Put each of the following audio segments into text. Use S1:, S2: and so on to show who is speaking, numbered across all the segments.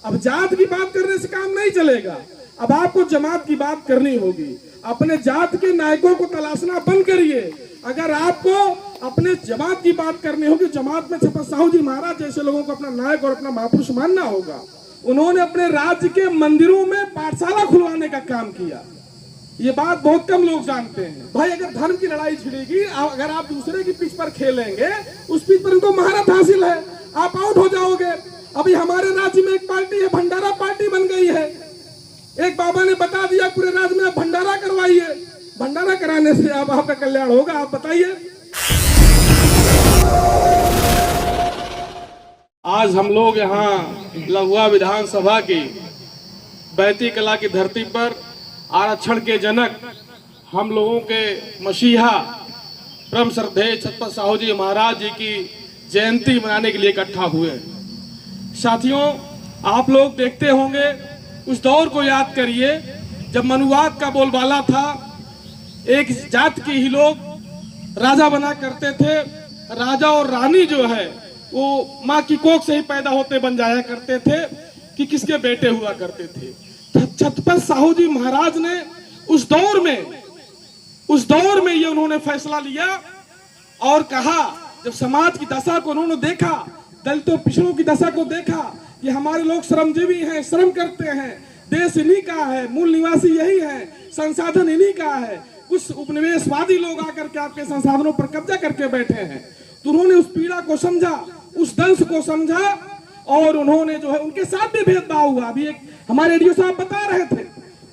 S1: अब जात की बात करने से काम नहीं चलेगा, अब आपको जमात की बात करनी होगी। अपने जात के नायकों को तलाशना बंद करिए। अगर आपको अपने जमात की बात करनी होगी, जमात में छतर साहू जी महाराज जैसे लोगों को अपना नायक और अपना महापुरुष मानना होगा। उन्होंने अपने राज्य के मंदिरों में पाठशाला खुलवाने का काम किया। ये बात बहुत कम लोग जानते हैं। भाई अगर धर्म की लड़ाई छिड़ेगी, अगर आप दूसरे की पिच पर खेलेंगे, उस पिच पर उनको महारत हासिल है, आप आउट हो जाओगे। अभी हमारे राज्य में एक पार्टी है, भंडारा पार्टी बन गई है। एक बाबा ने बता दिया पूरे राज्य में आप भंडारा करवाइए, भंडारा कराने से अब आपका कल्याण होगा। आप बताइए। आज हम लोग यहाँ लहुआ विधानसभा की बैती कला की धरती पर आरक्षण के जनक, हम लोगों के मसीहा परम श्रद्धेय छतर साहू जी महाराज जी की जयंती मनाने के लिए इकट्ठा हुए। साथियों, आप लोग देखते होंगे, उस दौर को याद करिए जब मनुवाद का बोलबाला था। एक जात के ही लोग राजा बना करते थे। राजा और रानी जो है वो माँ की कोख से ही पैदा होते बन जाया करते थे कि किसके बेटे हुआ करते थे। छतर साहू जी महाराज ने उस दौर में ये उन्होंने फैसला लिया और कहा, जब समाज की दशा को उन्होंने देखा, दलितों पिछड़ों की दशा को देखा कि हमारे लोग श्रमजीवी हैं, श्रम करते हैं, देश इन्हीं का है, मूल निवासी यही है, संसाधन इन्हीं का है। कुछ उपनिवेशवादी लोग आकर के आपके संसाधनों पर कब्जा करके बैठे हैं। तो उन्होंने उस पीड़ा को समझा, उस दंश को समझा और उन्होंने जो है उनके साथ भी भेदभाव हुआ। अभी एक हमारे रेडियो साहब बता रहे थे,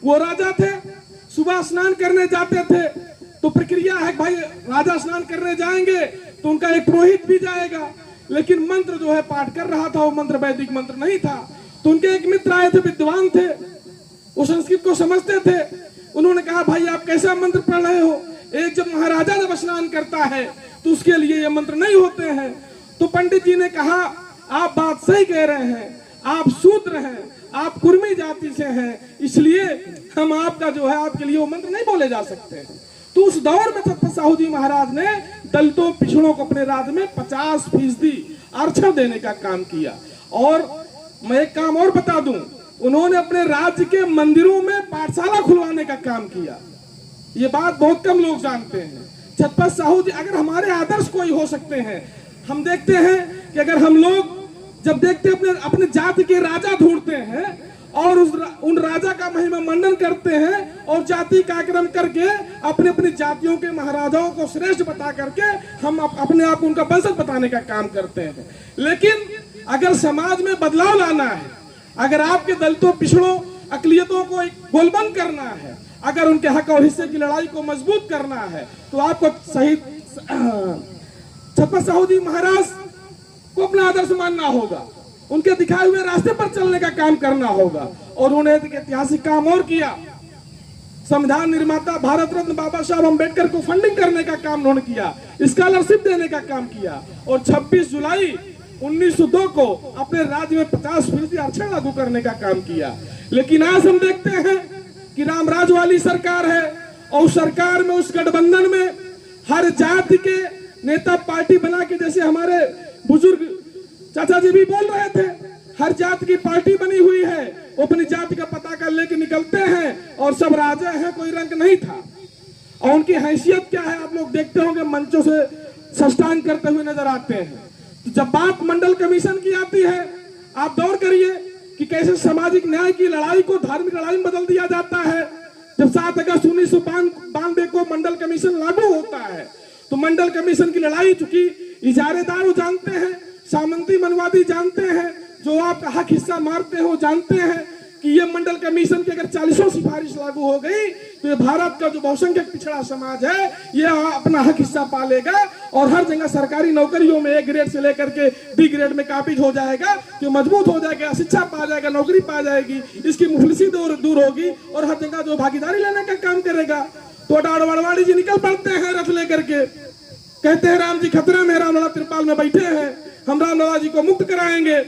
S1: वो राजा थे, सुबह स्नान करने जाते थे तो प्रक्रिया है भाई, राजा स्नान करने जाएंगे तो उनका एक पुरोहित भी जाएगा, लेकिन मंत्र जो है पाठ कर रहा था, वो मंत्र वैदिक मंत्र नहीं था। तो उनके एक मित्र आए थे, विद्वान थे, वो संस्कृत को समझते थे। उन्होंने कहा, भाई आप कैसा मंत्र पढ़ रहे हो? एक जब महाराजा जब स्नान करता है तो उसके लिए ये मंत्र नहीं होते हैं। तो पंडित जी ने कहा, आप बात सही कह रहे हैं, आप शूद्र हैं, आप कुर्मी जाति से हैं, इसलिए हम आपका जो है आपके लिए वो मंत्र नहीं बोले जा सकते हैं। तो उस दौर में छतर साहू जी महाराज ने दलितों पिछड़ों को अपने राज्य में 50% आरक्षण देने का काम किया। और मैं एक काम और बता दूं, उन्होंने अपने राज्य के मंदिरों में पाठशाला खुलवाने का काम किया। ये बात बहुत कम लोग जानते हैं। छतर साहू जी, अगर हमारे आदर्श कोई हो सकते हैं, हम देखते हैं कि अगर हम लोग जब देखते हैं अपने जाति के राजा ढूंढते हैं और उन राजा का महिमा मंडन करते हैं और जाति कार्यक्रम करके अपने अपनी जातियों के महाराजाओं को श्रेष्ठ बता करके हम अपने आप उनका वंशज बताने का काम करते हैं। लेकिन अगर समाज में बदलाव लाना है, अगर आपके दलितों पिछड़ों अकलियतों को गोलबंद करना है, अगर उनके हक और हिस्से की लड़ाई को मजबूत करना है, तो आपको सही छतर साहू जी महाराज को अपना आदर्श मानना होगा, उनके दिखाए हुए रास्ते पर चलने का काम करना होगा। और उन्होंने एक ऐतिहासिक काम और किया, संविधान निर्माता भारत रत्न बाबा साहब अम्बेडकर को फंडिंग करने का काम उन्होंने किया, स्कॉलरशिप देने का काम किया और 26 जुलाई 1902 को अपने राज्य में 50% आरक्षण लागू करने का काम किया। लेकिन आज हम देखते हैं कि रामराज वाली सरकार है और सरकार में, उस गठबंधन में हर जाति के नेता पार्टी बना के, जैसे हमारे बुजुर्ग चाचा जी भी बोल रहे थे, हर जाति की पार्टी बनी हुई है, वो अपनी जाति का पता कर लेके निकलते हैं और सब राजा हैं, कोई रंग नहीं था। और उनकी हैसियत क्या है आप लोग देखते होंगे, मंचों से साष्टांग करते हुए नजर आते हैं। तो जब बात मंडल कमीशन की आती है, आप गौर करिए कि कैसे सामाजिक न्याय की लड़ाई को धार्मिक लड़ाई में बदल दिया जाता है। जब 7 अगस्त 1992 को मंडल कमीशन लागू होता है, तो मंडल कमीशन की लड़ाई, चूंकि इजारेदार वो जानते हैं, सामंती मनवादी जानते हैं, जो आपका हक हिस्सा मारते हो जानते हैं कि ये मंडल कमीशन की अगर 40 सिफारिश लागू हो गई तो ये भारत का जो बहुसंख्यक पिछड़ा समाज है ये अपना हक हिस्सा पा लेगा और हर जगह सरकारी नौकरियों में A ग्रेड से लेकर के B ग्रेड में काबिज हो जाएगा, जो मजबूत हो जाएगा, शिक्षा पा जाएगा, नौकरी पा जाएगी, इसकी मुफलिसी दूर होगी और हर जगह जो भागीदारी लेने का काम करेगा। तो अड़वाड़ी जी निकल पड़ते हैं रथ लेकर के, कहते हैं राम जी खतरे में, राम लला त्रिपाल में बैठे हैं, हम राम लला जी को मुक्त कराएंगे।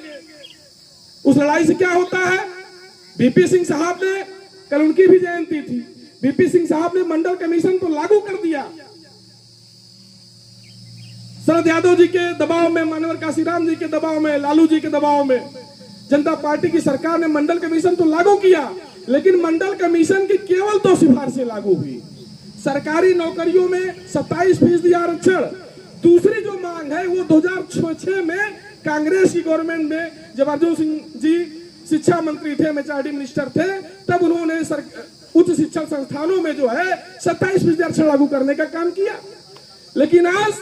S1: उस लड़ाई से क्या होता है, VP सिंह साहब ने, कल उनकी भी जयंती थी, VP सिंह साहब ने मंडल कमीशन को लागू कर दिया। शरद यादव जी के दबाव में, मानवर काशीराम जी के दबाव में, लालू जी के दबाव में
S2: जनता पार्टी की सरकार ने मंडल कमीशन तो लागू किया, लेकिन मंडल कमीशन की केवल 2 सिफारिशें लागू हुई। सरकारी नौकरियों में 27% आरक्षण। दूसरी जो मांग है वो 2006 में कांग्रेस की गवर्नमेंट में जब अर्जुन सिंह जी शिक्षा मंत्री थे, मेचार्डी मिनिस्टर थे, तब उन्होंने उच्च शिक्षा संस्थानों में जो है 27% आरक्षण लागू करने का काम किया। लेकिन आज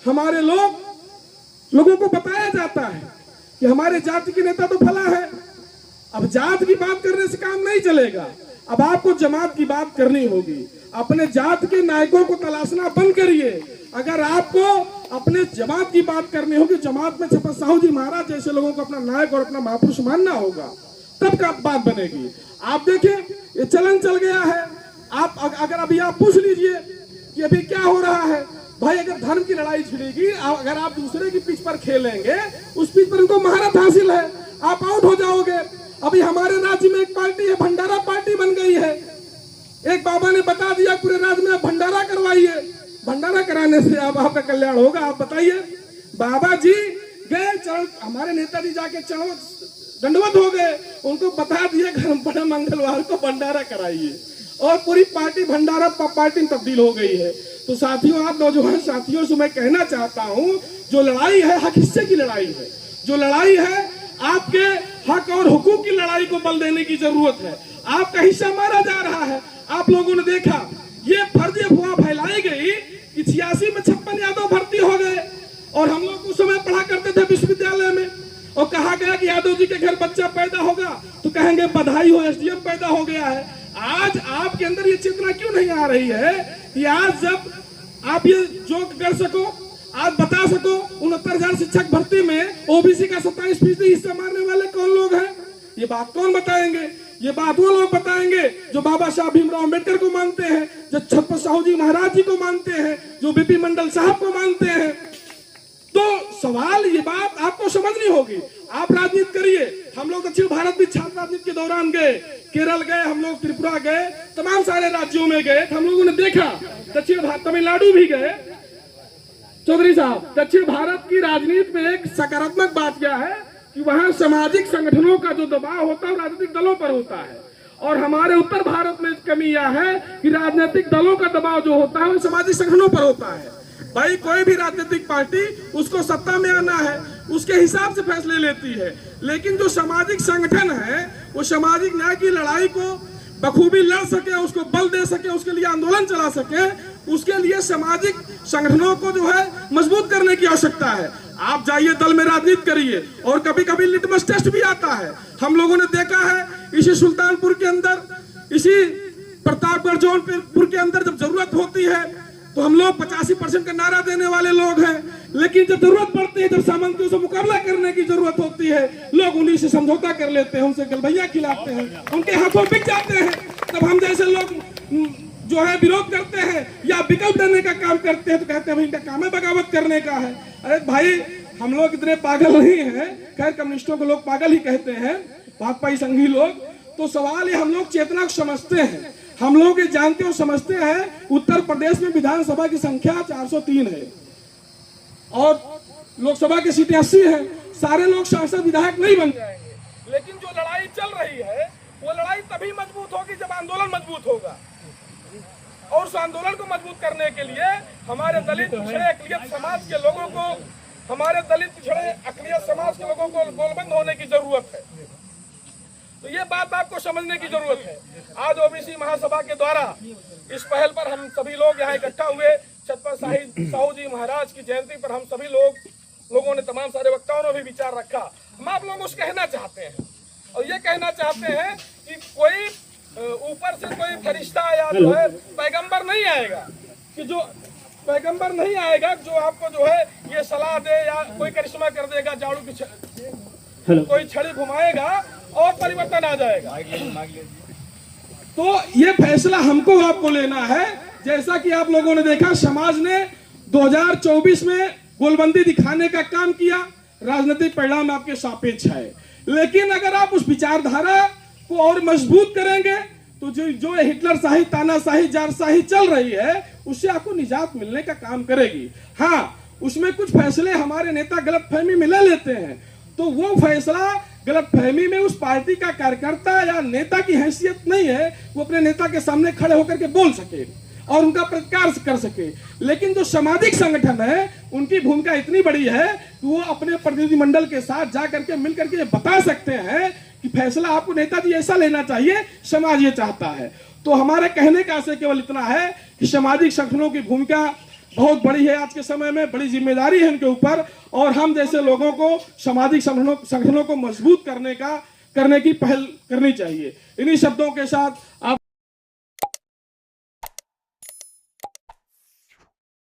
S2: हमारे लोगों को बताया जाता है कि हमारे जाति के नेता तो फला है। अब जात की बात करने से काम नहीं चलेगा, अब आपको जमात की बात करनी होगी। अपने जात के नायकों को तलाशना बंद करिए। अगर आपको अपने जमात की बात करनी होगी, जमात में छत्रपति साहू जी महाराज जैसे लोगों को अपना नायक और अपना महापुरुष मानना होगा, तब का बात बनेगी। आप देखें, ये चलन चल गया है। आप अगर अभी आप पूछ लीजिए कि अभी क्या हो रहा है, भाई अगर धर्म की लड़ाई छिड़ेगी, अगर आप दूसरे की पिच पर खेलेंगे, उस पिच पर उनको महारत हासिल है, आप आउट हो जाओगे। अभी हमारे राज्य में एक पार्टी है, भंडारा पार्टी बन गई है। एक बाबा ने बता दिया पूरे राज्य में आप भंडारा करवाइए, भंडारा कराने से अब आपका कल्याण होगा। आप बताइए, बाबा जी गए चरण, हमारे नेताजी जाके चरण दंडवत हो गए, उनको बता दिया घर बड़ा मंगलवार को भंडारा कराइए, और पूरी पार्टी भंडारा पार्टी में तब्दील हो गई है। तो साथियों, आप नौजवान साथियों से मैं कहना चाहता हूं, जो लड़ाई है हक हिस्से की लड़ाई है, जो लड़ाई है आपके हक और हुकूक की लड़ाई को बल देने की जरूरत है। आपका हिस्सा मारा जा रहा है। आप लोगों ने देखा, ये फर्जी अफवाह फैलाई गई कि 86 में 56 यादव भर्ती हो गए, और हम लोग उस समय पढ़ा करते थे विश्वविद्यालय में, और कहा गया कि यादव जी के घर बच्चा पैदा होगा तो कहेंगे बधाई हो, एसडीएम पैदा हो गया है। आज आपके अंदर ये चेतना क्यों नहीं आ रही है कि आज जब आप ये जो कर सको, आज बता सको 69,000 शिक्षक भर्ती में ओबीसी का 27% हिस्सा मारने वाले कौन लोग हैं? ये बात कौन बताएंगे? ये बात वो लोग बताएंगे जो बाबा साहब भीमराव अम्बेडकर को मानते हैं, जो छत्रपति साहू जी महाराज जी को मानते हैं, जो बीपी मंडल साहब को मानते हैं। तो सवाल, ये बात आपको समझनी होगी। आप राजनीति करिए। हम लोग दक्षिण भारत भी छात्र राजनीति के दौरान गए, केरल गए, हम लोग त्रिपुरा गए, तमाम सारे राज्यों में गए। हम लोगों ने देखा, दक्षिण भारत, तमिलनाडु भी गए। चौधरी साहब, दक्षिण भारत की राजनीति में एक सकारात्मक बात क्या है कि वहां सामाजिक संगठनों का जो दबाव होता है राजनीतिक दलों पर होता है, और हमारे उत्तर भारत में कमी यह है कि राजनीतिक दलों का दबाव जो होता है वो सामाजिक संगठनों पर होता है। भाई कोई भी राजनीतिक पार्टी, उसको सत्ता में आना है, उसके हिसाब से फैसले लेती है, लेकिन जो सामाजिक संगठन है वो सामाजिक न्याय की लड़ाई को बखूबी लड़ सके, उसको बल दे सके, उसके लिए आंदोलन चला सके, उसके लिए सामाजिक संगठनों को जो है मजबूत करने की आवश्यकता है। आप जाइए, दल में राजनीति करिए, और कभी कभी लिटमस टेस्ट भी आता है। हम लोगों ने देखा है इसी सुल्तानपुर के अंदर, इसी प्रतापगढ़ जौनपुर के अंदर जब जरूरत होती है तो हम लोग 85% का नारा देने वाले लोग हैं, लेकिन जब जरूरत पड़ती है, जब सामंतियों से मुकाबला करने की जरूरत होती है, लोग उन्हीं से समझौता कर लेते हैं, उनसे गलभैया खिलाते हैं, उनके हाथों बिक जाते हैं। तब हम जैसे लोग जो है विरोध करते हैं या विकल्प देने का काम करते हैं तो कहते हैं भाई इनका काम है बगावत करने का है। अरे भाई, हम लोग इतने पागल नहीं हैं। खैर, कम्युनिस्टों को लोग पागल ही कहते हैं, भाकपाई संघी लोग। तो सवाल है, हम लोग चेतना को समझते हैं, हम लोग ये जानते और समझते हैं उत्तर प्रदेश में विधानसभा की संख्या 403 है और लोकसभा की सीटें 80 है। सारे लोग सांसद विधायक नहीं बन जाएंगे, लेकिन जो लड़ाई चल रही है वो लड़ाई तभी मजबूत होगी जब आंदोलन मजबूत होगा, और उस आंदोलन को मजबूत करने के लिए हमारे दलित पिछड़े अकलियत समाज के लोगों को, हमारे दलित पिछड़े अकलियत समाज के लोगों को गोलबंद होने की जरूरत है। तो ये बात आपको समझने की जरूरत है। आज ओबीसी महासभा के द्वारा इस पहल पर हम सभी लोग यहाँ इकट्ठा हुए। छत्रपति साहू जी महाराज की जयंती पर हम सभी लोगों ने, तमाम सारे वक्ताओं ने भी विचार रखा। हम आप लोगों से कहना चाहते हैं, और ये कहना चाहते हैं कि कोई ऊपर से कोई फरिश्ता या जो है पैगंबर नहीं आएगा, कि जो पैगंबर नहीं आएगा जो आपको जो है ये सलाह दे या कोई करिश्मा कर देगा, झाड़ू की कोई छड़ी घुमाएगा और परिवर्तन आ जाएगा। तो ये फैसला हमको आपको लेना है। जैसा कि आप लोगों ने देखा, समाज ने 2024 में गोलबंदी दिखाने का काम किया, राजनीतिक परिणाम आपके सापेक्ष है, लेकिन अगर आप उस विचारधारा को और मजबूत करेंगे तो जो हिटलर शाही, तानाशाही, जारशाही चल रही है उससे आपको निजात मिलने का काम करेगी। हाँ, उसमें कुछ फैसले हमारे नेता गलतफहमी में ले लेते हैं, तो वो फैसला गलतफहमी में उस पार्टी का कार्यकर्ता या नेता की हैसियत नहीं है वो अपने नेता के सामने खड़े होकर के बोल सके और उनका प्रतिकार कर सके। लेकिन जो सामाजिक संगठन है उनकी भूमिका इतनी बड़ी है कि वो अपने प्रतिनिधिमंडल के साथ जा करके मिल करके ये बता सकते हैं कि फैसला आपको नेताजी ऐसा लेना चाहिए, समाज ये चाहता है। तो हमारे कहने का आशय केवल इतना है कि सामाजिक संगठनों की भूमिका बहुत बड़ी है, आज के समय में बड़ी जिम्मेदारी है उनके ऊपर, और हम जैसे लोगों को सामाजिक संगठनों को मजबूत करने की पहल करनी चाहिए। इन्हीं शब्दों के साथ आप